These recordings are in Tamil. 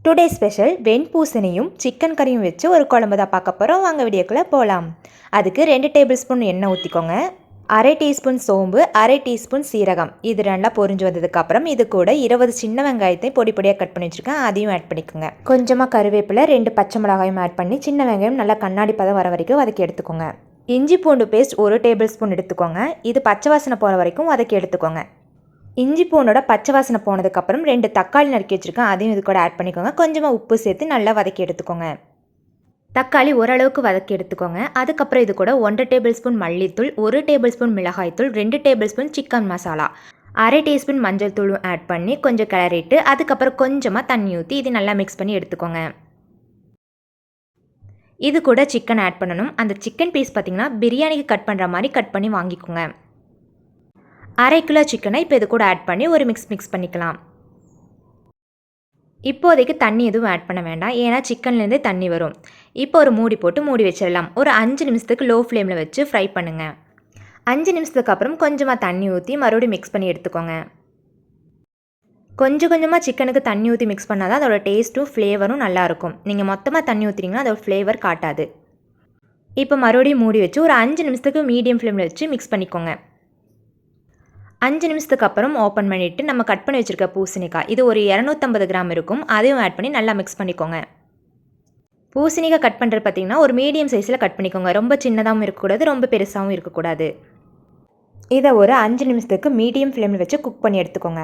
டுடே ஸ்பெஷல் வெண்பூசணியும் சிக்கன் கறியும் வச்சு ஒரு குழம்பு தான் பார்க்க போகிறோம். வாங்க வீடியோக்குள்ளே போகலாம். அதுக்கு 2 டேபிள் ஸ்பூன் எண்ணெய் ஊற்றிக்கோங்க. 1/2 டீஸ்பூன் சோம்பு, 1/2 டீஸ்பூன் சீரகம், இது நல்லா பொரிஞ்சு வந்ததுக்கப்புறம் இது கூட 20 சின்ன வெங்காயத்தை பொடி பொடியாக கட் பண்ணி வச்சுருக்கேன், அதையும் ஆட் பண்ணிக்கோங்க. கொஞ்சமாக கருவேப்பிலை, 2 பச்சை மிளகாயும் ஆட் பண்ணி சின்ன வெங்காயம் நல்லா கண்ணாடி பதம் வர வரைக்கும் வதக்கி எடுத்துக்கோங்க. இஞ்சி பூண்டு பேஸ்ட் 1 டேபிள் ஸ்பூன் எடுத்துக்கோங்க. இது பச்சை வாசனை போகிற வரைக்கும் வதக்கி எடுத்துக்கோங்க. இஞ்சி பூண்டோட பச்சை வாசனை போனதுக்கப்புறம் 2 தக்காளி நறுக்கி வச்சுருக்கேன், அதையும் இது கூட ஆட் பண்ணிக்கோங்க. கொஞ்சமாக உப்பு சேர்த்து நல்லா வதக்கி எடுத்துக்கோங்க. தக்காளி ஓரளவுக்கு வதக்கி எடுத்துக்கோங்க. அதுக்கப்புறம் இது கூட 1 டேபிள் ஸ்பூன் மல்லித்தூள், 1 டேபிள் ஸ்பூன் மிளகாய்த்தூள், 2 table spoon chicken masala, 1/2 teaspoon மஞ்சள் தூளும் ஆட் பண்ணி கொஞ்சம் கிளறிட்டு அதுக்கப்புறம் கொஞ்சமாக தண்ணி ஊற்றி இது நல்லா மிக்ஸ் பண்ணி எடுத்துக்கோங்க. இது கூட சிக்கன் ஆட் பண்ணணும். அந்த சிக்கன் பீஸ் பார்த்திங்கன்னா பிரியாணிக்கு கட் பண்ணுற மாதிரி கட் பண்ணி வாங்கிக்கோங்க. 1/2 கிலோ சிக்கனை இப்போ இது கூட ஆட் பண்ணி ஒரு மிக்ஸ் பண்ணிக்கலாம். இப்போதைக்கு தண்ணி எதுவும் ஆட் பண்ண வேண்டாம், ஏன்னா சிக்கன்லேருந்தே தண்ணி வரும். இப்போ ஒரு மூடி போட்டு மூடி வச்சிடலாம். ஒரு 5 நிமிஷத்துக்கு லோ ஃப்ளேமில் வச்சு ஃப்ரை பண்ணுங்கள். 5 நிமிஷத்துக்கு அப்புறம் கொஞ்சமாக தண்ணி ஊற்றி மறுபடியும் மிக்ஸ் பண்ணி எடுத்துக்கோங்க. கொஞ்சம் கொஞ்சமாக சிக்கனுக்கு தண்ணி ஊற்றி மிக்ஸ் பண்ணால் தான் அதோட டேஸ்ட்டும் ஃப்ளேவரும் நல்லாயிருக்கும். நீங்கள் மொத்தமாக தண்ணி ஊற்றிங்கன்னா அதோட ஃப்ளேவர் காட்டாது. இப்போ மறுபடியும் மூடி வச்சு ஒரு 5 நிமிஷத்துக்கு மீடியம் ஃப்ளேமில் வச்சு மிக்ஸ் பண்ணிக்கோங்க. 5 நிமிஷத்துக்கு அப்புறம் ஓப்பன் பண்ணிவிட்டு நம்ம கட் பண்ணி வச்சுருக்க பூசணிக்காய், இது ஒரு 250 கிராம் இருக்கும், அதையும் ஆட் பண்ணி நல்லா மிக்ஸ் பண்ணிக்கோங்க. பூசணிக்காய் கட் பண்ணுறது பார்த்திங்கன்னா ஒரு மீடியம் சைஸில் கட் பண்ணிக்கோங்க. ரொம்ப சின்னதாகவும் இருக்கக்கூடாது, ரொம்ப பெருசாகவும் இருக்கக்கூடாது. இதை ஒரு 5 நிமிஷத்துக்கு மீடியம் ஃப்ளேமில் வச்சு குக் பண்ணி எடுத்துக்கோங்க.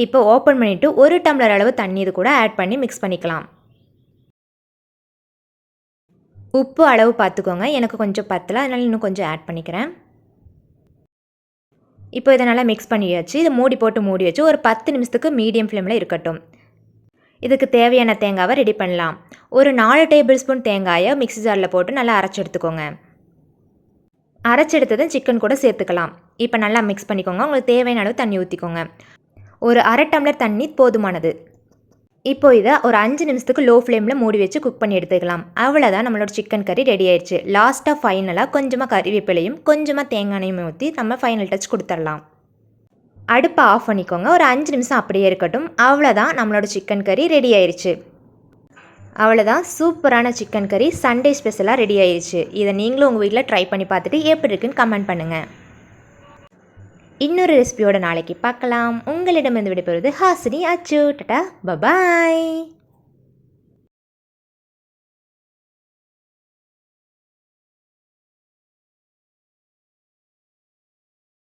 இப்போ ஓப்பன் பண்ணிவிட்டு 1 டம்ளர் அளவு தண்ணி இது கூட ஆட் பண்ணி மிக்ஸ் பண்ணிக்கலாம். உப்பு அளவு பார்த்துக்கோங்க, எனக்கு கொஞ்சம் பத்தலை, அதனால் இன்னும் கொஞ்சம் ஆட் பண்ணிக்கிறேன். இப்போ இதை நல்லா மிக்ஸ் பண்ணியாச்சு. இதை மூடி போட்டு மூடி வச்சு ஒரு 10 நிமிஷத்துக்கு மீடியம் ஃப்ளேமில் இருக்கட்டும். இதுக்கு தேவையான தேங்காவை ரெடி பண்ணலாம். ஒரு 4 டேபிள் ஸ்பூன் தேங்காயை மிக்ஸி ஜாரில் போட்டு நல்லா அரைச்சி எடுத்துக்கோங்க. அரைச்செடுத்ததும் சிக்கன் கூட சேர்த்துக்கலாம். இப்போ நல்லா மிக்ஸ் பண்ணிக்கோங்க. உங்களுக்கு தேவையான அளவு தண்ணி ஊற்றிக்கோங்க. ஒரு 1/2 டம்ளர் தண்ணி போதுமானது. இப்போ இதை ஒரு 5 நிமிஷத்துக்கு லோ ஃப்ளேமில் மூடி வச்சு குக் பண்ணி எடுத்துக்கலாம். அவ்வளோதான், நம்மளோட சிக்கன் கறி ரெடி ஆயிடுச்சு. லாஸ்ட்டாக ஃபைனலாக கொஞ்சமாக கறிவேப்பிலையும் கொஞ்சமாக தேங்காய் எண்ணெயும் ஊற்றி நம்ம ஃபைனல் டச் கொடுத்துடலாம். அடுப்பை ஆஃப் பண்ணிக்கோங்க. ஒரு 5 நிமிஷம் அப்படியே இருக்கட்டும். அவ்வளோதான், நம்மளோட சிக்கன் கறி ரெடி ஆயிடுச்சு. அவ்வளோதான், சூப்பரான சிக்கன் கறி சண்டே ஸ்பெஷலாக ரெடி ஆயிடுச்சு. இதை நீங்களும் உங்கள் வீட்டில் ட்ரை பண்ணி பார்த்துட்டு எப்படி இருக்குன்னு கமெண்ட் பண்ணுங்கள். இன்னொரு ரெசிபியோட நாளைக்கு பார்க்கலாம். உங்களிடமிருந்து விடைபெறுவது ஹாசினி அச்சு. டாடா, பபாய்.